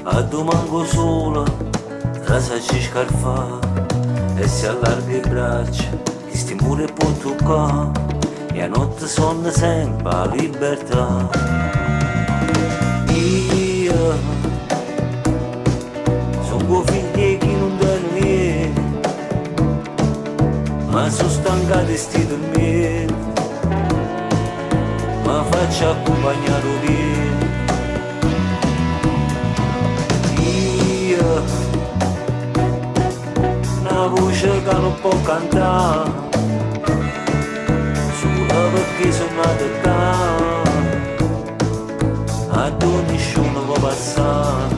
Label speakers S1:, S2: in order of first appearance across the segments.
S1: A domango sola, trasacci scarfa e si allarga le braccia, che sti mure può toccare e a notte sonno sempre a libertà. Io sono tuo figlio che non dormi, ma sono stancato di sti dormire, ma faccio accompagnare via. Una voce che non può cantare, solo perché sono nato qua, a dove nessuno può passare.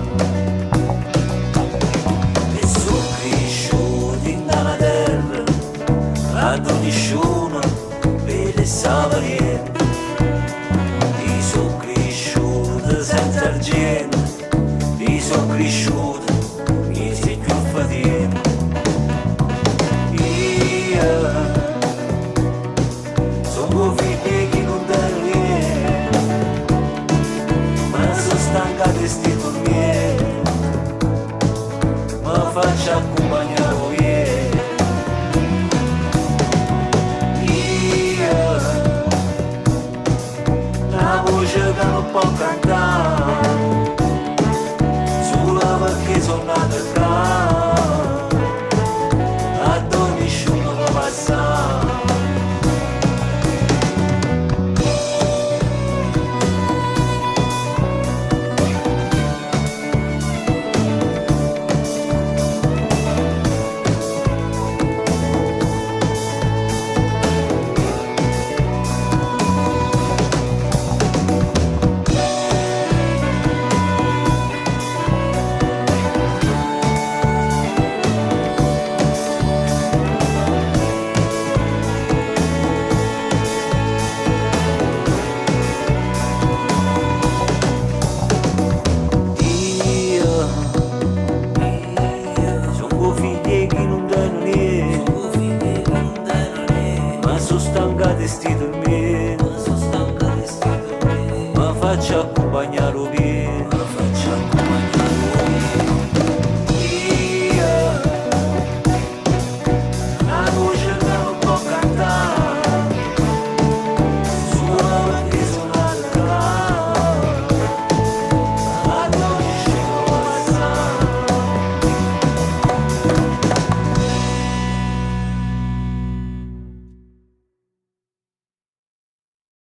S1: E sono cresciuto in una terra, a dove nessuno vede sa niente. E sono cresciuto senza argento, e sono cresciuto